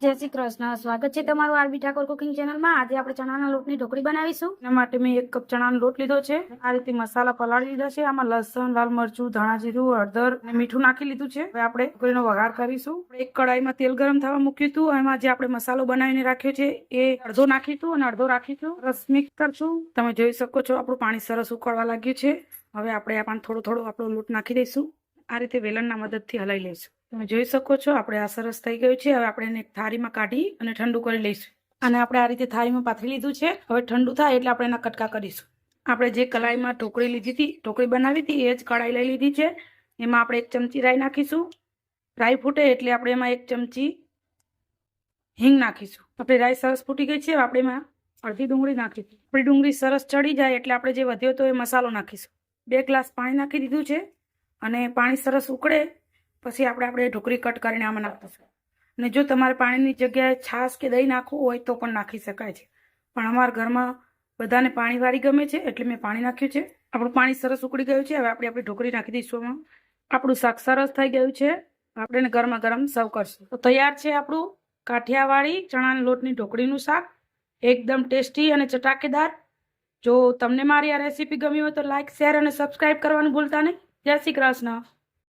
જય શ્રી કૃષ્ણ. સ્વાગત છે તમારું આરબી ઠાકોર કુકિંગ ચેનલમાં. આજે આપણે ચણાના લોટની ઢોકળી બનાવીશું. એના માટે મેં 1 કપ ચણાનો લોટ લીધો છે. આ રીતે મસાલા પલાળી લીધા છે. આમાં લસણ, લાલ મરચું, ધાણા જીરું, હળદર અને મીઠું નાખી લીધું છે. હવે આપણે ઢોકળીનો વઘાર કરીશું. એક કડાઈમાં તેલ ગરમ થવા મૂક્યું હતું. એમાં જે આપણે મસાલો બનાવીને રાખ્યો છે એ અડધો નાખીશું અને અડધો રાખીશું. સરસ મિક્સ કરશું. તમે જોઈ શકો છો આપણું પાણી સરસ ઉકળવા લાગ્યું છે. હવે આપણે આ થોડો થોડો આપણો લોટ નાખી દઈશું. આ રીતે વેલણના મદદથી હલાવી લઈશું. તમે જોઈ શકો છો આપણે આ સરસ થઈ ગયું છે. હવે આપણે એને એક થાળીમાં કાઢી અને ઠંડુ કરી લઈશું. અને આપણે આ રીતે થાળીમાં પાથરી લીધું છે. હવે ઠંડુ થાય એટલે આપણે એના કટકા કરીશું. આપણે જે કઢાઈમાં ઢોકળી લીધી હતી, ઢોકળી બનાવી હતી, એ જ કઢાઈ લઈ લીધી છે. એમાં આપણે 1 ચમચી રાઈ નાખીશું. રાઈ ફૂટે એટલે આપણે એમાં 1 ચમચી હિંગ નાખીશું. આપણે રાઈ સરસ ફૂટી ગઈ છે. આપણે એમાં અડધી ડુંગળી નાખીશું. આપણી ડુંગળી સરસ ચડી જાય એટલે આપણે જે વધ્યો તો એ મસાલો નાખીશું. 2 ગ્લાસ પાણી નાખી દીધું છે. અને પાણી સરસ ઉકળે પછી આપણે ઢોકળી કટ કરીને આમાં નાખીશું. અને જો તમારે પાણીની જગ્યાએ છાશ કે દહીં નાખવું હોય તો પણ નાખી શકાય છે. પણ અમારા ઘરમાં બધાને પાણીવાળી ગમે છે એટલે મેં પાણી નાખ્યું છે. આપણું પાણી સરસ ઉકળી ગયું છે. હવે આપણે આપણી ઢોકળી નાખી દઈશું એમાં. આપણું શાક સરસ થઈ ગયું છે. આપણે એને ગરમા ગરમ સર્વ કરશું. તો તૈયાર છે આપણું કાઠિયાવાડી ચણાના લોટની ઢોકળીનું શાક. એકદમ ટેસ્ટી અને ચટાકેદાર. જો તમને મારી આ રેસીપી ગમી હોય તો લાઈક, શેર અને સબસ્ક્રાઈબ કરવાનું ભૂલતા નહીં. જય શ્રી કૃષ્ણ.